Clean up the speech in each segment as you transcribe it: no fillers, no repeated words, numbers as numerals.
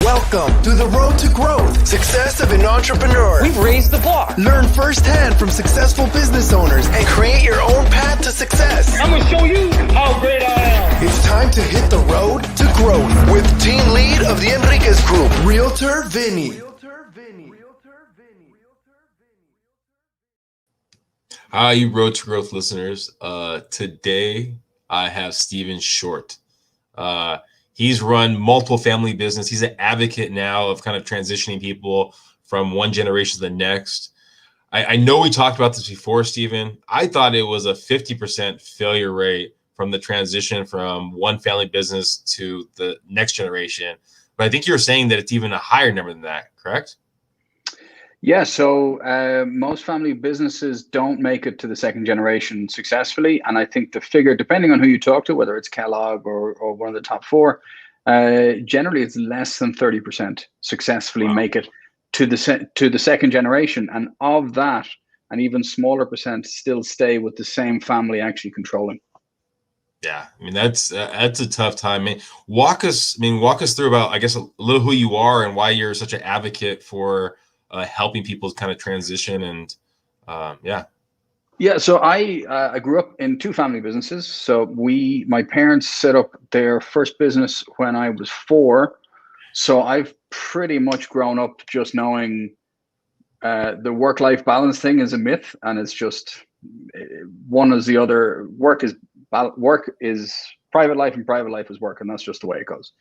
Welcome to the road to growth, success of an entrepreneur. We've raised the bar. Learn firsthand from successful business owners and create your own path to success. I'm going to show you how great I am. It's time to hit the road to growth with team lead of the Enriquez Group, Realtor Vinny. Hi, you Road to Growth listeners. Today, I have Stephen Shortt. He's run multiple family business. He's an advocate now of kind of transitioning people from one generation to the next. I know we talked about this before, Stephen. I thought it was a 50% failure rate from the transition from one family business to the next generation. But I think you're saying that it's even a higher number than that, correct? Yeah, so most family businesses don't make it to the second generation successfully. And I think the figure, depending on who you talk to, whether it's Kellogg or one of the top four, generally it's less than 30% successfully make it to the second generation. And of that, an even smaller percent still stay with the same family actually controlling. Yeah, I mean that's a tough time. Walk us through about, I guess, a little who you are and why you're such an advocate for helping people kind of transition and so I grew up in two family businesses. So my parents set up their first business when I was 4. So I've pretty much grown up just knowing the work-life balance thing is a myth, and it's just one as the other. Work is private life and private life is work, and that's just the way it goes.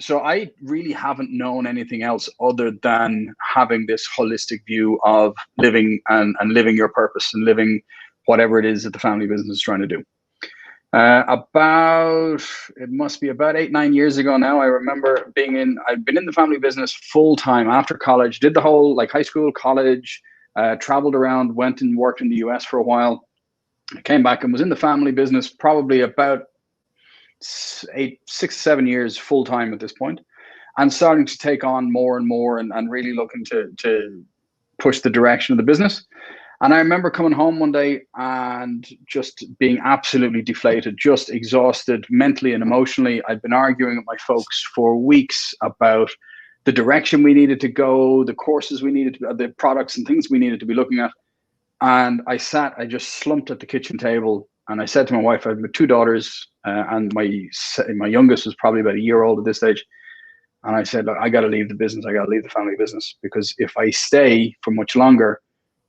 So I really haven't known anything else other than having this holistic view of living and living your purpose and living whatever it is that the family business is trying to do. It must be about 8-9 years ago now. I remember I'd been in the family business full time after college, did the whole high school, college, traveled around, went and worked in the US for a while. I came back and was in the family business probably about 6-7 years full time at this point, and starting to take on more and more and really looking to push the direction of the business. And I remember coming home one day and just being absolutely deflated, just exhausted mentally and emotionally. I'd been arguing with my folks for weeks about the direction we needed to go, the courses we needed to, the products and things we needed to be looking at. And I just slumped at the kitchen table, and I said to my wife, I have 2 daughters, and my youngest was probably about a year old at this stage. And I said, look, I got to leave the business. I got to leave the family business, because if I stay for much longer,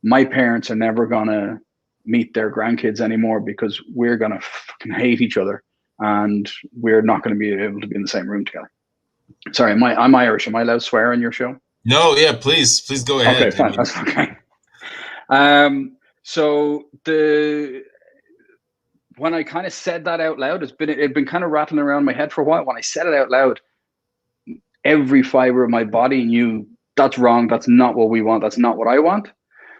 my parents are never going to meet their grandkids anymore, because we're going to fucking hate each other, and we're not going to be able to be in the same room together. Sorry, I'm Irish. Am I allowed to swear on your show? No, yeah, please go ahead. Okay, fine. That's okay. When I kind of said that out loud, it'd been kind of rattling around my head for a while. When I said it out loud, every fiber of my body knew that's wrong. That's not what we want. That's not what I want.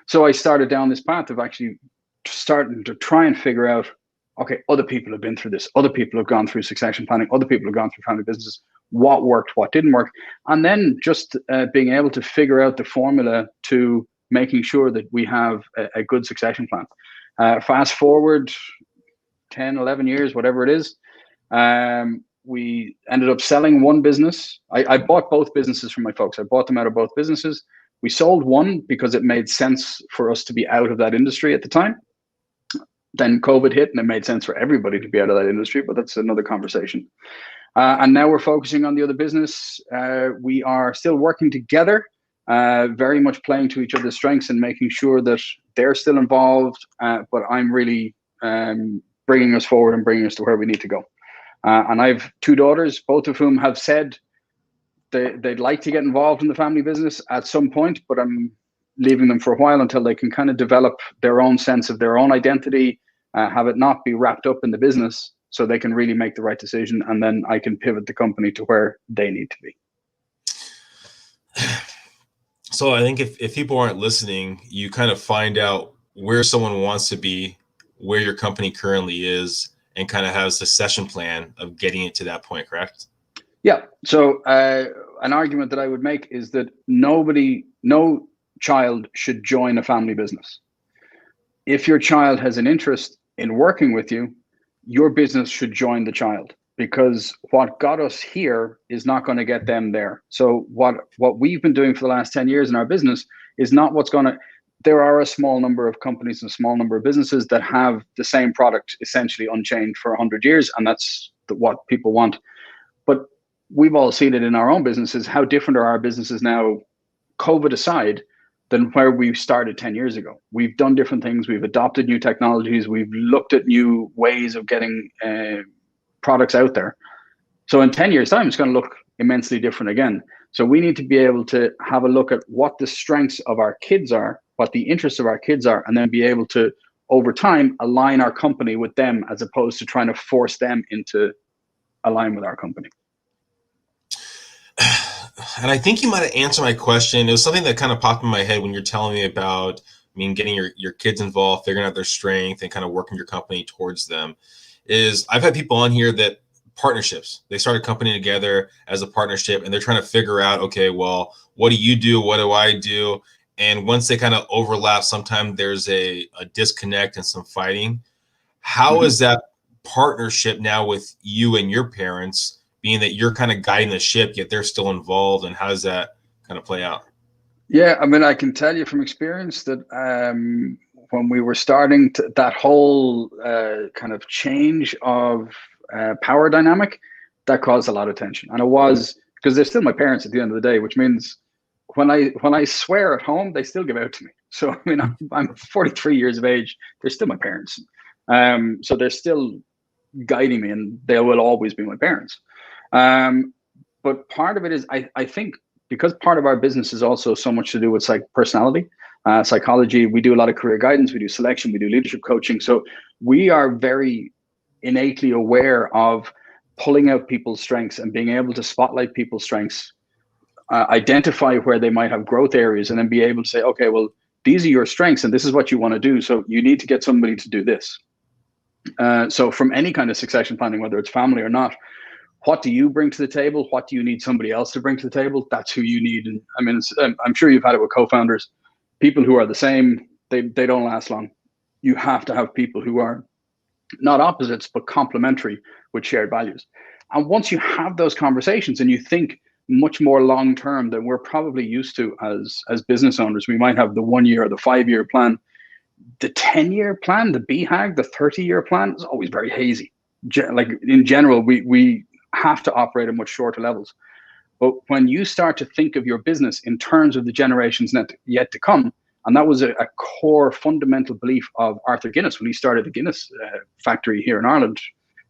So I started down this path of actually starting to try and figure out, okay, other people have been through this. Other people have gone through succession planning. Other people have gone through family businesses. What worked, what didn't work. And then just being able to figure out the formula to making sure that we have a good succession plan. Fast forward 10, 11 years, whatever it is, we ended up selling one business. I bought both businesses from my folks. I bought them out of both businesses. We sold one because it made sense for us to be out of that industry at the time. Then COVID hit, and it made sense for everybody to be out of that industry, but that's another conversation. And now we're focusing on the other business. We are still working together, very much playing to each other's strengths and making sure that they're still involved, but I'm really bringing us forward and bringing us to where we need to go. And I have 2 daughters, both of whom have said they'd like to get involved in the family business at some point, but I'm leaving them for a while until they can kind of develop their own sense of their own identity, have it not be wrapped up in the business, so they can really make the right decision, and then I can pivot the company to where they need to be. So I think if people aren't listening, you kind of find out where someone wants to be, where your company currently is, and kind of have a succession plan of getting it to that point, correct? Yeah. So an argument that I would make is that no child should join a family business. If your child has an interest in working with you, your business should join the child. because what got us here is not going to get them there. So what we've been doing for the last 10 years in our business is not what's going to. There are a small number of companies and a small number of businesses that have the same product essentially unchanged for 100 years, and that's what people want. But we've all seen it in our own businesses. How different are our businesses now, COVID aside, than where we started 10 years ago? We've done different things. We've adopted new technologies. We've looked at new ways of getting products out there. So in 10 years' time, it's going to look immensely different again. So we need to be able to have a look at what the strengths of our kids are, what the interests of our kids are, and then be able to, over time, align our company with them, as opposed to trying to force them into align with our company. And I think you might have answered my question. It was something that kind of popped in my head when you're telling me about, getting your kids involved, figuring out their strength, and kind of working your company towards them. Is I've had people on here that partnerships. They start a company together as a partnership, and they're trying to figure out, okay, well, what do you do? What do I do? And once they kind of overlap, sometimes there's a disconnect and some fighting. How is that partnership now with you and your parents, being that you're kind of guiding the ship, yet they're still involved, and how does that kind of play out? Yeah, I can tell you from experience that when we were starting that whole kind of change of power dynamic, that caused a lot of tension. And it was because they're still my parents at the end of the day, which means when I swear at home, they still give out to me. So I'm 43 years of age. They're still my parents. So they're still guiding me, and they will always be my parents. But part of it is, I think, because part of our business is also so much to do with personality, psychology. We do a lot of career guidance, we do selection, we do leadership coaching. So we are very innately aware of pulling out people's strengths and being able to spotlight people's strengths, identify where they might have growth areas, and then be able to say, okay, well, these are your strengths and this is what you want to do. So you need to get somebody to do this. So from any kind of succession planning, whether it's family or not, what do you bring to the table? What do you need somebody else to bring to the table? That's who you need. And I'm sure you've had it with co-founders. People who are the same, they don't last long. You have to have people who are not opposites, but complementary with shared values. And once you have those conversations and you think much more long-term than we're probably used to as business owners, we might have the 1 year or the 5 year plan. The 10-year plan, the BHAG, the 30-year plan is always very hazy. Like in general, we have to operate at much shorter levels. But when you start to think of your business in terms of the generations yet to come, and that was a core fundamental belief of Arthur Guinness when he started the Guinness factory here in Ireland.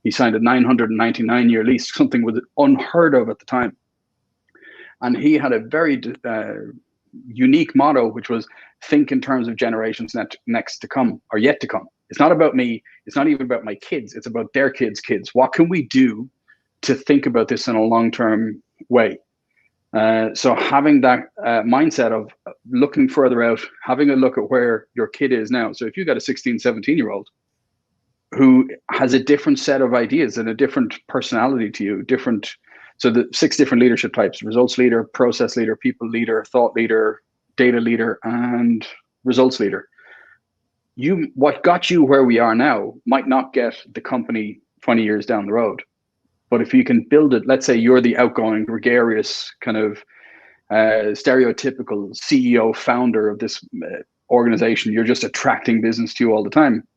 He signed a 999-year lease, something was unheard of at the time. And he had a very unique motto, which was think in terms of generations next to come or yet to come. It's not about me. It's not even about my kids. It's about their kids' kids. What can we do to think about this in a long-term way? So having that mindset of looking further out, having a look at where your kid is now. So if you've got a 16, 17-year-old who has a different set of ideas and a different personality to you, so the 6 different leadership types: results leader, process leader, people leader, thought leader, data leader, and results leader. What got you where we are now might not get the company 20 years down the road. But if you can build it, let's say you're the outgoing, gregarious, kind of stereotypical CEO founder of this organization, you're just attracting business to you all the time.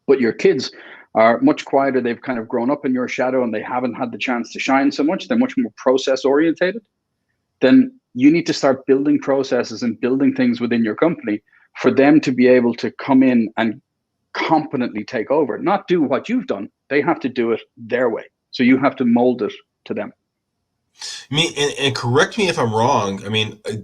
But your kids are much quieter. They've kind of grown up in your shadow and they haven't had the chance to shine so much. They're much more process orientated. Then you need to start building processes and building things within your company for them to be able to come in and competently take over, not do what you've done. They have to do it their way. So you have to mold it to them. And correct me if I'm wrong.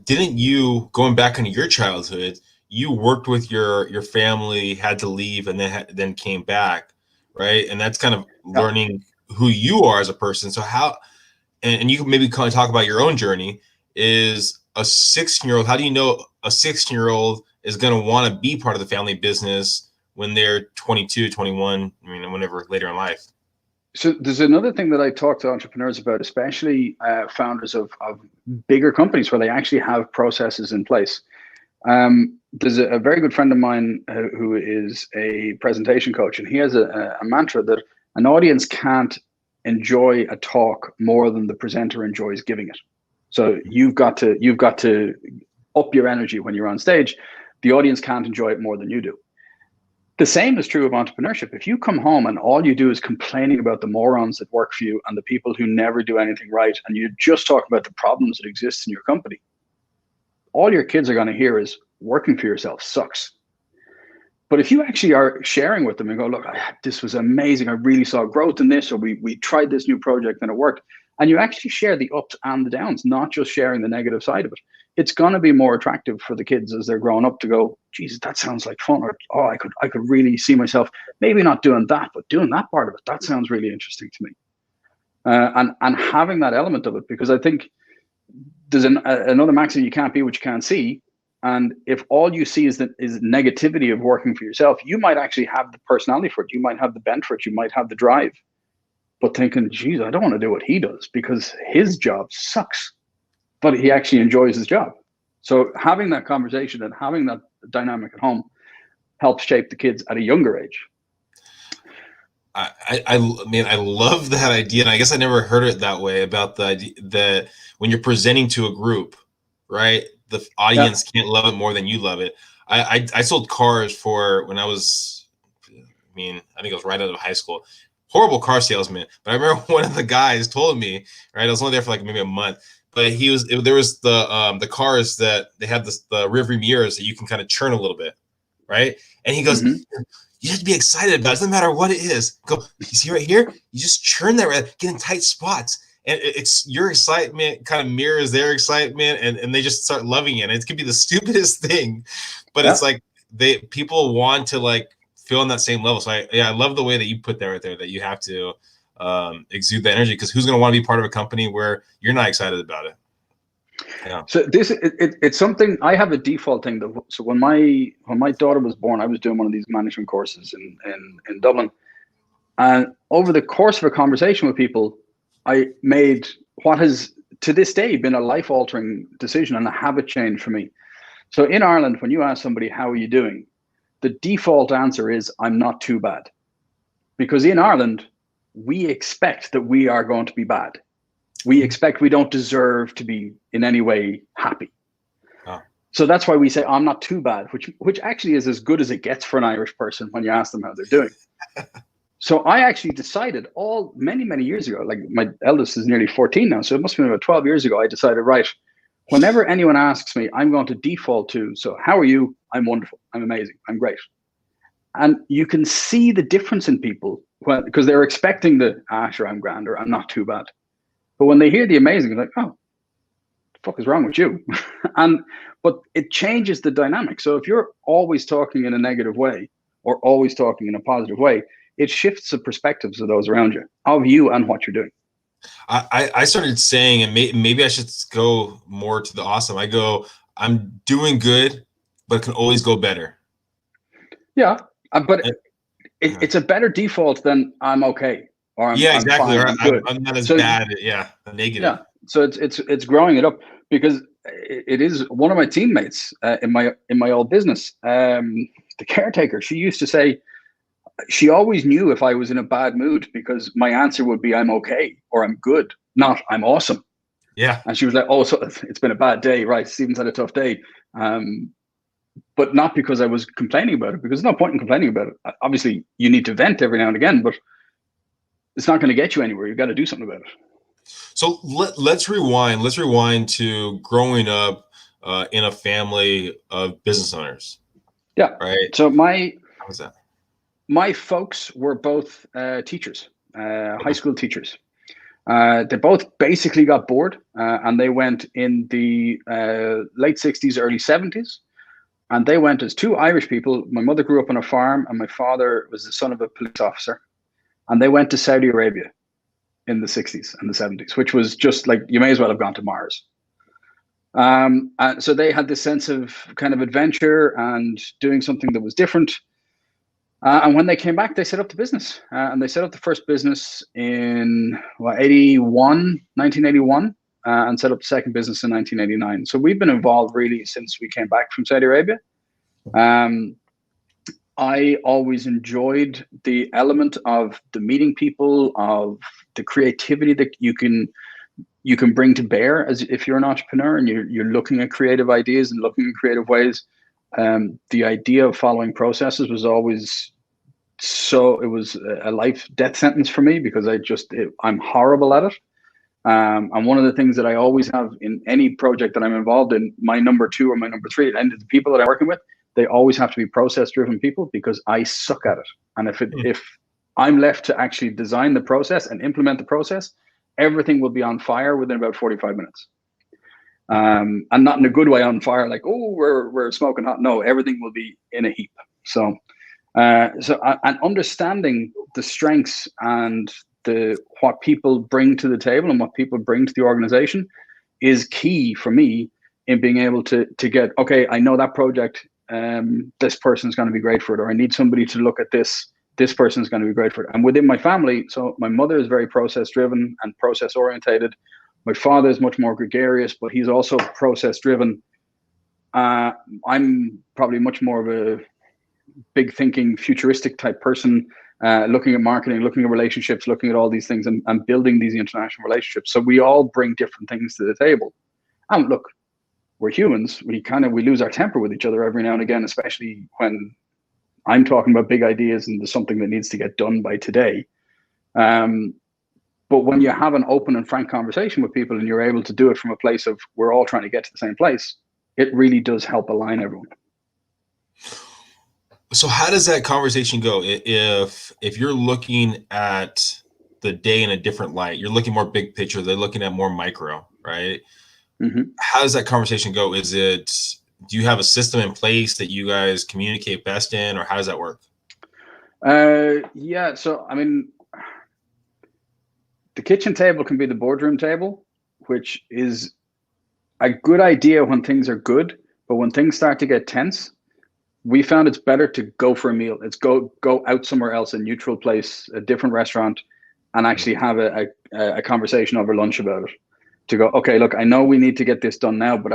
Didn't you, going back into your childhood, you worked with your family, had to leave, and then came back, right? And that's kind of learning who you are as a person. So how, and you can maybe kind of talk about your own journey, is a 16-year-old, how do you know a 16-year-old is going to want to be part of the family business when they're 22, 21, whenever later in life? So there's another thing that I talk to entrepreneurs about, especially founders of bigger companies where they actually have processes in place. There's a very good friend of mine who is a presentation coach, and he has a mantra that an audience can't enjoy a talk more than the presenter enjoys giving it. So you've got to up your energy when you're on stage. The audience can't enjoy it more than you do. The same is true of entrepreneurship. If you come home and all you do is complaining about the morons that work for you and the people who never do anything right, and you just talk about the problems that exist in your company, all your kids are going to hear is working for yourself sucks. But if you actually are sharing with them and go, look, this was amazing. I really saw growth in this, or we tried this new project and it worked. And you actually share the ups and the downs, not just sharing the negative side of it. It's going to be more attractive for the kids as they're growing up to go, Jesus, that sounds like fun. Or, oh, I could really see myself maybe not doing that, but doing that part of it. That sounds really interesting to me. And having that element of it, because I think there's another maxim, you can't be what you can't see. And if all you see is negativity of working for yourself, you might actually have the personality for it. You might have the bent for it. You might have the drive. But thinking, geez, I don't want to do what he does because his job sucks. But he actually enjoys his job. So having that conversation and having that dynamic at home helps shape the kids at a younger age. I mean, I love that idea. And I guess I never heard it that way, about the idea that when you're presenting to a group, right, the audience can't love it more than you love it. I sold cars for when I was, I think I was right out of high school. Horrible car salesman. But I remember one of the guys told me, right, I was only there for like maybe a month, but there was the cars that they had the rear view mirrors that you can kind of churn a little bit, right? And he goes, you have to be excited about it. It doesn't matter what it is. Go, you see right here? You just churn that, get in tight spots. And it's your excitement kind of mirrors their excitement, and they just start loving it. And it could be the stupidest thing, but it's like people want to like feel on that same level. So I love the way that you put that right there, that you have to exude the energy, because who's going to want to be part of a company where you're not excited about it? Yeah. So it's something, I have a default thing. So when my daughter was born, I was doing one of these management courses in Dublin, and over the course of a conversation with people, I made what has to this day been a life-altering decision and a habit change for me. So in Ireland, when you ask somebody, how are you doing? The default answer is, I'm not too bad. Because in Ireland, we expect that we are going to be bad. We expect we don't deserve to be in any way happy. Oh. So that's why we say, I'm not too bad, which actually is as good as it gets for an Irish person when you ask them how they're doing. So I actually decided many years ago, like my eldest is nearly 14 now, so it must have been about 12 years ago, I decided, right, whenever anyone asks me, I'm going to default to, so how are you? I'm wonderful. I'm amazing. I'm great. And you can see the difference in people because they're expecting sure, I'm grand, or I'm not too bad. But when they hear the amazing, they're like, oh, what the fuck is wrong with you? But it changes the dynamic. So if you're always talking in a negative way or always talking in a positive way, it shifts the perspectives of those around you, of you and what you're doing. I started saying, and maybe I should go more to the awesome. I go, I'm doing good, but it can always go better. Yeah, but it's a better default than I'm okay, or I'm exactly. fine, I'm good. I'm not as bad. Negative. Yeah, so it's growing it up, because it is one of my teammates in my old business, the caretaker. She used to say, she always knew if I was in a bad mood, because my answer would be, I'm okay, or I'm good, not I'm awesome. Yeah. And she was like, oh, so it's been a bad day, right? Stephen's had a tough day. But not because I was complaining about it, because there's no point in complaining about it. Obviously, you need to vent every now and again, but it's not going to get you anywhere. You've got to do something about it. So let's rewind. Let's rewind to growing up in a family of business owners. Yeah. Right. So how was that? My folks were both teachers, high school teachers. They both basically got bored, and they went in the late 60s, early 70s. And they went as two Irish people. My mother grew up on a farm, and my father was the son of a police officer. And they went to Saudi Arabia in the 60s and the 70s, which was just like, you may as well have gone to Mars. And so they had this sense of kind of adventure and doing something that was different. And when they came back, they set up the business. And they set up the first business in 1981, and set up the second business in 1989. So we've been involved really since we came back from Saudi Arabia. I always enjoyed the element of the meeting people, of the creativity that you can bring to bear as if you're an entrepreneur and you're looking at creative ideas and looking at creative ways. The idea of following processes was always it was a life death sentence for me because I'm horrible at it. And one of the things that I always have in any project that I'm involved in, my number two or my number three, and the people that I'm working with, they always have to be process driven people because I suck at it. And if I'm left to actually design the process and implement the process, everything will be on fire within about 45 minutes. And not in a good way on fire, like, oh, we're smoking hot. No, everything will be in a heap. So and understanding the strengths and what people bring to the table and what people bring to the organization is key for me in being able to get, okay, I know that project, this person's going to be great for it, or I need somebody to look at this person's going to be great for it. And within my family, so my mother is very process driven and process orientated. My father is much more gregarious, but he's also process driven. I'm probably much more of a big thinking, futuristic type person, looking at marketing, looking at relationships, looking at all these things and building these international relationships. So we all bring different things to the table. And look, we're humans. We lose our temper with each other every now and again, especially when I'm talking about big ideas and there's something that needs to get done by today. But when you have an open and frank conversation with people and you're able to do it from a place of we're all trying to get to the same place, it really does help align everyone. So how does that conversation go? If you're looking at the day in a different light, you're looking more big picture, they're looking at more micro, right? Mm-hmm. How does that conversation go? Do you have a system in place that you guys communicate best in, or how does that work? Yeah. So, I mean, the kitchen table can be the boardroom table, which is a good idea when things are good, but when things start to get tense, we found it's better to go for a meal. It's go out somewhere else, a neutral place, a different restaurant, and actually have a conversation over lunch about it. To go, okay, look, I know we need to get this done now, but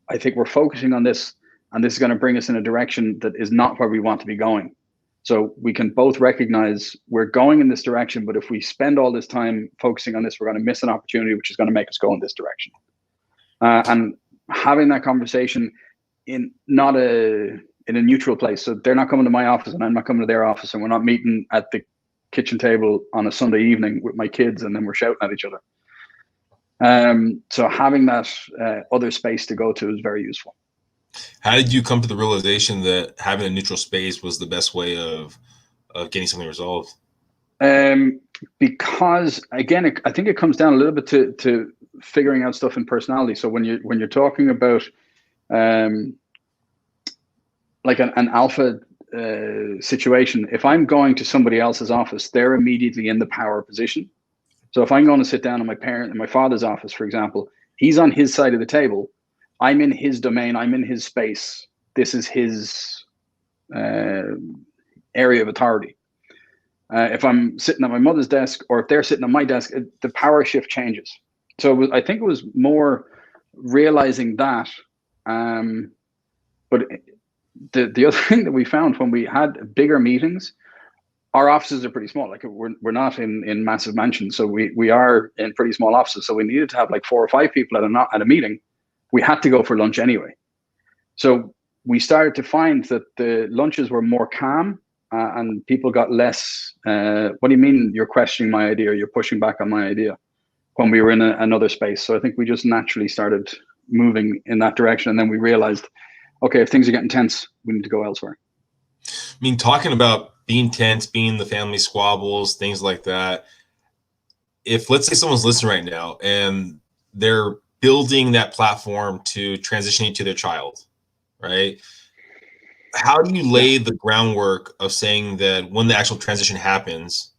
I think we're focusing on this, and this is going to bring us in a direction that is not where we want to be going. So we can both recognize we're going in this direction, but if we spend all this time focusing on this, we're going to miss an opportunity, which is going to make us go in this direction. And having that conversation in a neutral place. So they're not coming to my office and I'm not coming to their office, and we're not meeting at the kitchen table on a Sunday evening with my kids and then we're shouting at each other. So having that other space to go to is very useful. How did you come to the realization that having a neutral space was the best way of getting something resolved? Because again, I think it comes down a little bit to figuring out stuff in personality. So when you're talking about like an alpha situation, if I'm going to somebody else's office, they're immediately in the power position. So if I'm going to sit down in my father's office, for example, he's on his side of the table. I'm in his domain. I'm in his space. This is his area of authority. If I'm sitting at my mother's desk, or if they're sitting at my desk, the power shift changes. So I think it was more realizing that. But the other thing that we found when we had bigger meetings, our offices are pretty small. Like we're not in massive mansions, so we are in pretty small offices. So we needed to have like 4 or 5 people at a meeting. We had to go for lunch anyway. So we started to find that the lunches were more calm and people got less. What do you mean you're questioning my idea? Or you're pushing back on my idea? When we were in another space. So I think we just naturally started moving in that direction. And then we realized, okay, if things are getting tense, we need to go elsewhere. I mean, talking about being tense, being the family squabbles, things like that. If let's say someone's listening right now and they're building that platform to transitioning to their child, right? How do you lay the groundwork of saying that when the actual transition happens,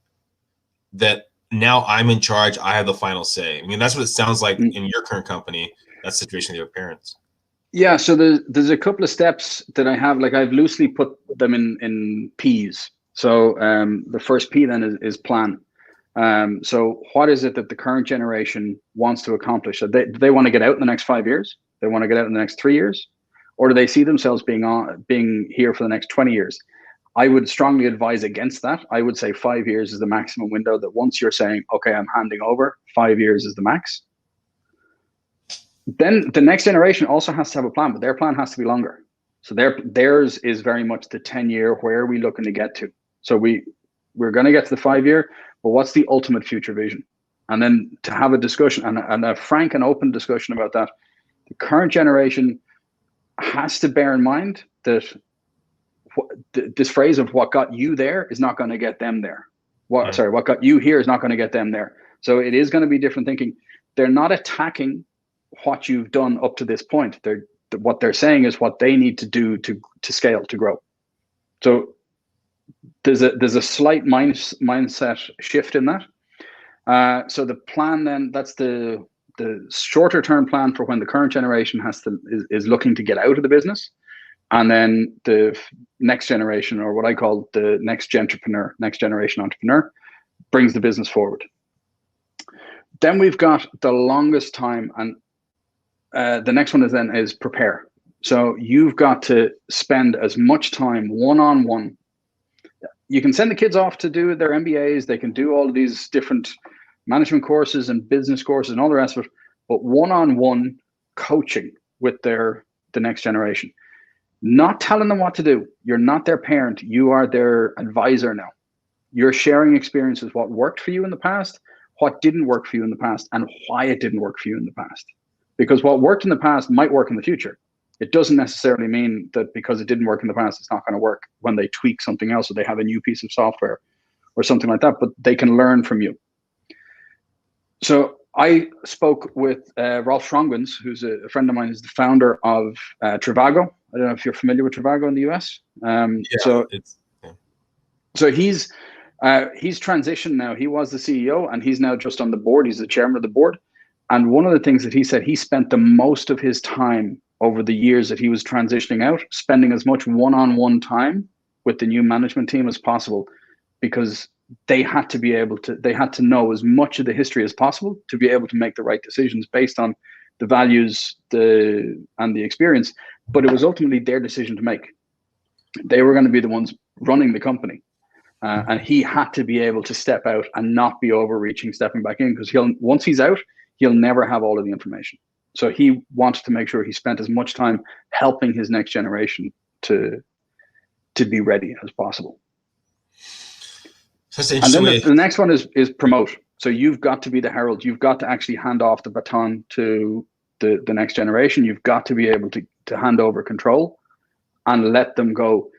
that now I'm in charge, I have the final say? I mean, that's what it sounds like in your current company, that situation with your parents. Yeah, so there's a couple of steps that I have. Like I've loosely put them in P's. So the first P then is plan. So what is it that the current generation wants to accomplish? So they want to get out in the next 5 years. They want to get out in the next 3 years. or do they see themselves being here for the next 20 years? I would strongly advise against that. I would say 5 years is the maximum window, that once you're saying, okay, I'm handing over, 5 years is the max. Then the next generation also has to have a plan, but their plan has to be longer. So theirs is very much the 10-year, where are we looking to get to? So we're going to get to the 5 year, but what's the ultimate future vision? And then to have a discussion and a frank and open discussion about that. The current generation has to bear in mind that this phrase of what got you there is not going to get them there. What got you here is not going to get them there. So it is going to be different thinking. They're not attacking what you've done up to this point. What they're saying is what they need to do to scale, to grow. So there's a slight mindset shift in that. So the plan then, that's the shorter term plan for when the current generation is looking to get out of the business. And then the next generation, or what I call the next generation entrepreneur, brings the business forward. Then we've got the longest time, and the next one is prepare. So you've got to spend as much time one-on-one. You can send the kids off to do their MBAs. They can do all of these different management courses and business courses and all the rest of it, but one-on-one coaching with the next generation. Not telling them what to do. You're not their parent. You are their advisor now. You're sharing experiences, what worked for you in the past, what didn't work for you in the past, and why it didn't work for you in the past. Because what worked in the past might work in the future. It doesn't necessarily mean that because it didn't work in the past, it's not going to work when they tweak something else or they have a new piece of software or something like that, but they can learn from you. So I spoke with Rolf Schrongwins, who's a friend of mine, who's the founder of Trivago. I don't know if you're familiar with Trivago in the US. So he's transitioned now. He was the CEO and he's now just on the board. He's the chairman of the board. And one of the things that he said, he spent the most of his time over the years that he was transitioning out, spending as much one-on-one time with the new management team as possible, because they had to know as much of the history as possible to be able to make the right decisions based on the values and the experience. But it was ultimately their decision to make. They were going to be the ones running the company. And he had to be able to step out and not be overreaching, stepping back in, because once he's out, he'll never have all of the information. So he wanted to make sure he spent as much time helping his next generation to be ready as possible. That's and then the next one is promote. So you've got to be the herald. You've got to actually hand off the baton to the next generation. You've got to be able to hand over control and let them go.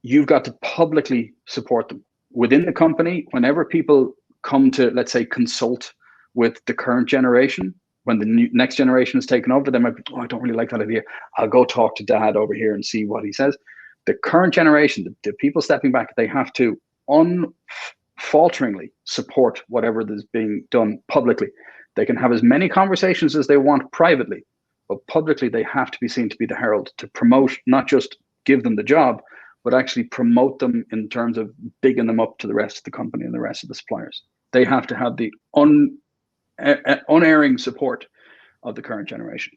You've got to publicly support them within the company. Whenever people come to, let's say, consult with the current generation, when the next generation is taken over, they might be, oh, I don't really like that idea. I'll go talk to dad over here and see what he says. The current generation, the people stepping back, they have to unfalteringly support whatever is being done publicly. They can have as many conversations as they want privately, but publicly they have to be seen to be the herald, to promote, not just give them the job, but actually promote them in terms of bigging them up to the rest of the company and the rest of the suppliers. They have to have the unerring support of the current generation.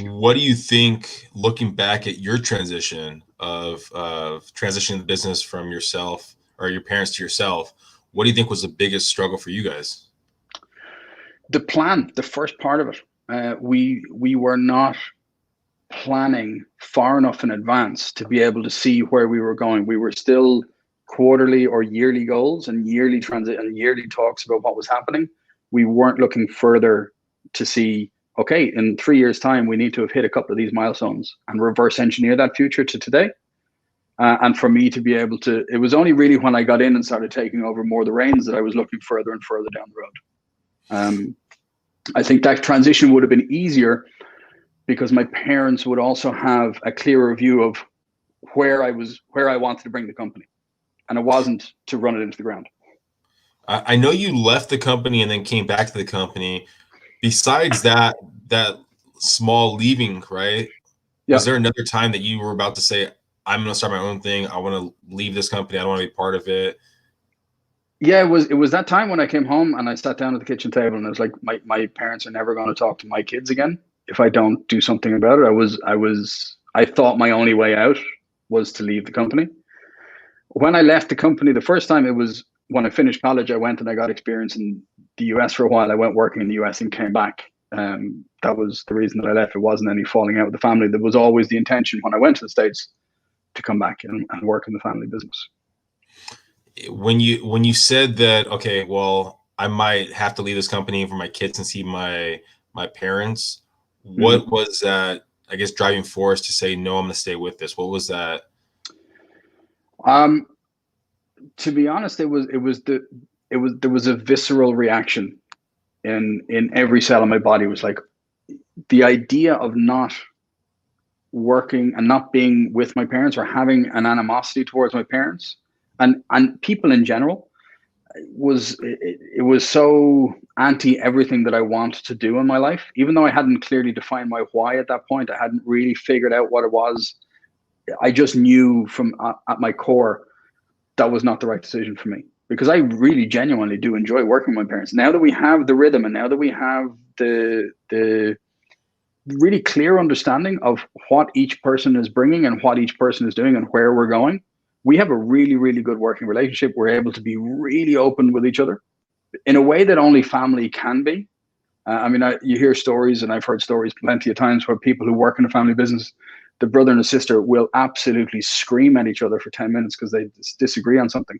What do you think, looking back at your transition of transitioning the business from yourself or your parents to yourself, what do you think was the biggest struggle for you guys? The plan, the first part of it, we were not planning far enough in advance to be able to see where we were going. We were still quarterly or yearly goals and yearly transit and yearly talks about what was happening. We weren't looking further to see, okay, in 3 years' time, we need to have hit a couple of these milestones and reverse engineer that future to today. And for me to be able to, it was only really when I got in and started taking over more of the reins that I was looking further and further down the road. I think that transition would have been easier because my parents would also have a clearer view of where I wanted to bring the company. And it wasn't to run it into the ground. I know you left the company and then came back to the company. Besides that small leaving, right? Yeah. Was there another time that you were about to say, I'm going to start my own thing. I want to leave this company. I don't want to be part of it. Yeah, it was that time when I came home and I sat down at the kitchen table and it was like, my parents are never going to talk to my kids again. if I don't do something about it. I thought my only way out was to leave the company. When I left the company the first time, it was when I finished college. I went and I got experience in the US for a while. I went working in the US and came back. That was the reason that I left. It wasn't any falling out with the family. There was always the intention when I went to the States to come back and work in the family business. When you said that, okay, well, I might have to leave this company for my kids and see my parents, what was that, I guess, driving force to say, no, I'm going to stay with this? What was that? To be honest, there was a visceral reaction in every cell of my body. It was like the idea of not working and not being with my parents, or having an animosity towards my parents and people in general, it was so anti everything that I wanted to do in my life. Even though I hadn't clearly defined my why at that point, I hadn't really figured out what it was. I just knew from at my core that was not the right decision for me, because I really genuinely do enjoy working with my parents. Now that we have the rhythm, and now that we have the really clear understanding of what each person is bringing and what each person is doing and where we're going, we have a really, really good working relationship. We're able to be really open with each other in a way that only family can be. You hear stories, and I've heard stories plenty of times, where people who work in a family business, the brother and the sister will absolutely scream at each other for 10 minutes because they disagree on something.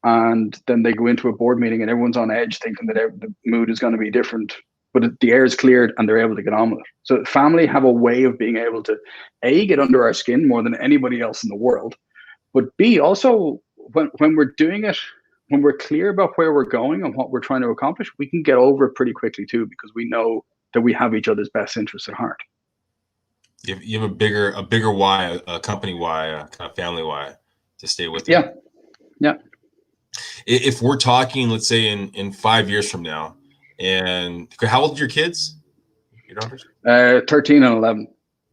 And then they go into a board meeting and everyone's on edge thinking that the mood is going to be different, but the air is cleared and they're able to get on with it. So family have a way of being able to, A, get under our skin more than anybody else in the world, but B, also when we're doing it, when we're clear about where we're going and what we're trying to accomplish, we can get over it pretty quickly too, because we know that we have each other's best interests at heart. You have a bigger why, a company why, a kind of family why to stay with you. Yeah. If we're talking, let's say in 5 years from now, and how old are your kids? Your daughters? 13 and 11.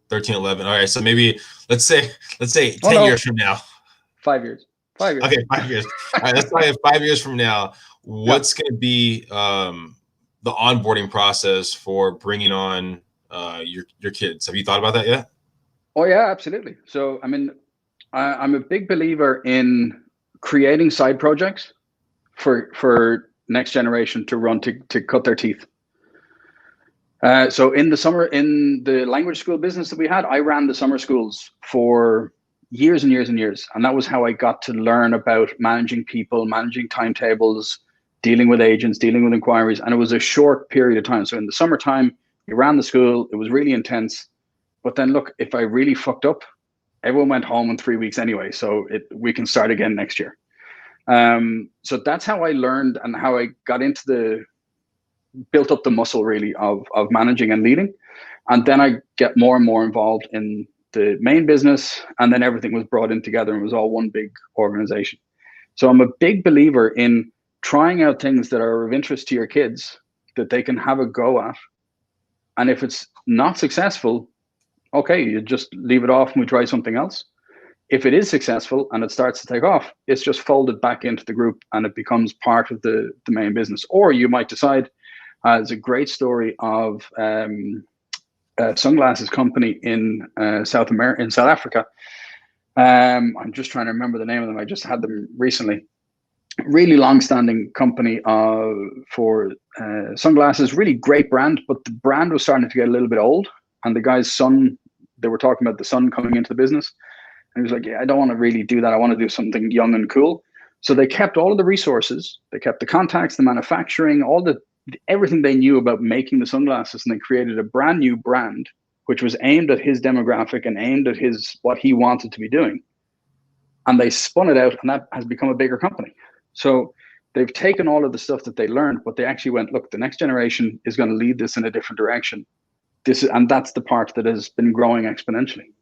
13, 11. All right. So maybe let's say 10 years from now. 5 years. 5 years. Okay, 5 years. All right. Let's say 5 years from now, what's going to be the onboarding process for bringing on your kids? Have you thought about that yet? Oh yeah, absolutely. So I'm a big believer in creating side projects for next generation to run to cut their teeth. So in the summer, in the language school business that we had, I ran the summer schools for years and years and years. And that was how I got to learn about managing people, managing timetables, dealing with agents, dealing with inquiries. And it was a short period of time. So in the summertime, you ran the school, it was really intense. But then look, if I really fucked up, everyone went home in 3 weeks anyway. So we can start again next year. So that's how I learned and how I got into built up the muscle really of managing and leading. And then I get more and more involved in the main business, and then everything was brought in together and it was all one big organization. So I'm a big believer in trying out things that are of interest to your kids that they can have a go at. And if it's not successful, okay, you just leave it off and we try something else. If it is successful and it starts to take off, it's just folded back into the group and it becomes part of the main business. Or you might decide, there's a great story of a sunglasses company in South Africa. I'm just trying to remember the name of them. I just had them recently. Really long-standing company for sunglasses, really great brand, but the brand was starting to get a little bit old. And the guy's son, they were talking about the son coming into the business. And he was like, yeah, I don't want to really do that. I want to do something young and cool. So they kept all of the resources. They kept the contacts, the manufacturing, everything they knew about making the sunglasses, and they created a brand new brand, which was aimed at his demographic and aimed at what he wanted to be doing. And they spun it out, and that has become a bigger company. So they've taken all of the stuff that they learned, but they actually went, look, the next generation is going to lead this in a different direction. And that's the part that has been growing exponentially.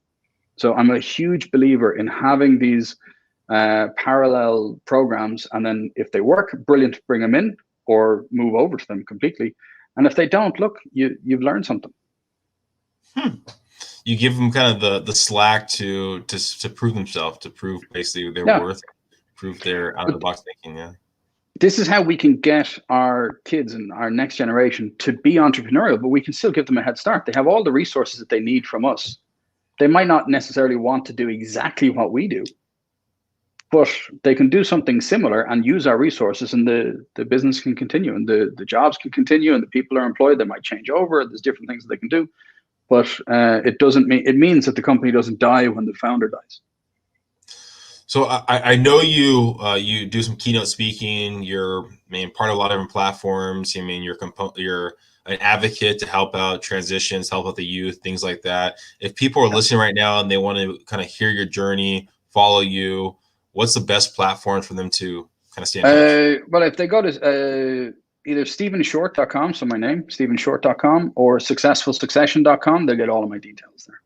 So I'm a huge believer in having these parallel programs, and then if they work, brilliant, bring them in or move over to them completely. And if they don't, look, you've learned something. You give them kind of the slack to prove themselves, to prove basically their worth, prove their out of the box thinking. this is how we can get our kids and our next generation to be entrepreneurial, but we can still give them a head start. They have all the resources that they need from us. They might not necessarily want to do exactly what we do, but they can do something similar and use our resources, and the business can continue, and the jobs can continue, and the people are employed. They might change over. There's different things that they can do, but it means that the company doesn't die when the founder dies. So I know you do some keynote speaking. You're part of a lot of different platforms. You're an advocate to help out transitions, help out the youth, things like that. If people are listening right now and they want to kind of hear your journey, follow you, what's the best platform for them to kind of stay in touch? Well, if they go to either stephenshortt.com, so my name, stephenshortt.com, or successfulsuccession.com, they'll get all of my details there.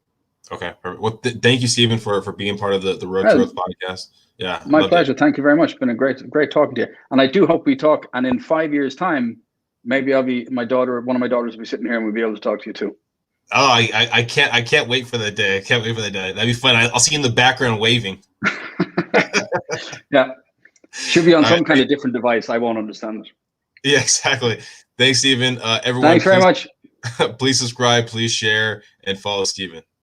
Okay. Well, thank you, Stephen, for being part of the Road to Growth podcast. Yeah. My pleasure. Thank you very much. It's been a great talking to you. And I do hope we talk. And in 5 years' time, maybe one of my daughters will be sitting here and we'll be able to talk to you too. Oh, I can't wait for the day. I can't wait for the day. That'd be fun. I'll see you in the background waving. Yeah. Should be on some kind of different device. I won't understand it. Yeah, exactly. Thanks, Stephen. Everyone. Thanks very much. Please subscribe, please share, and follow Stephen.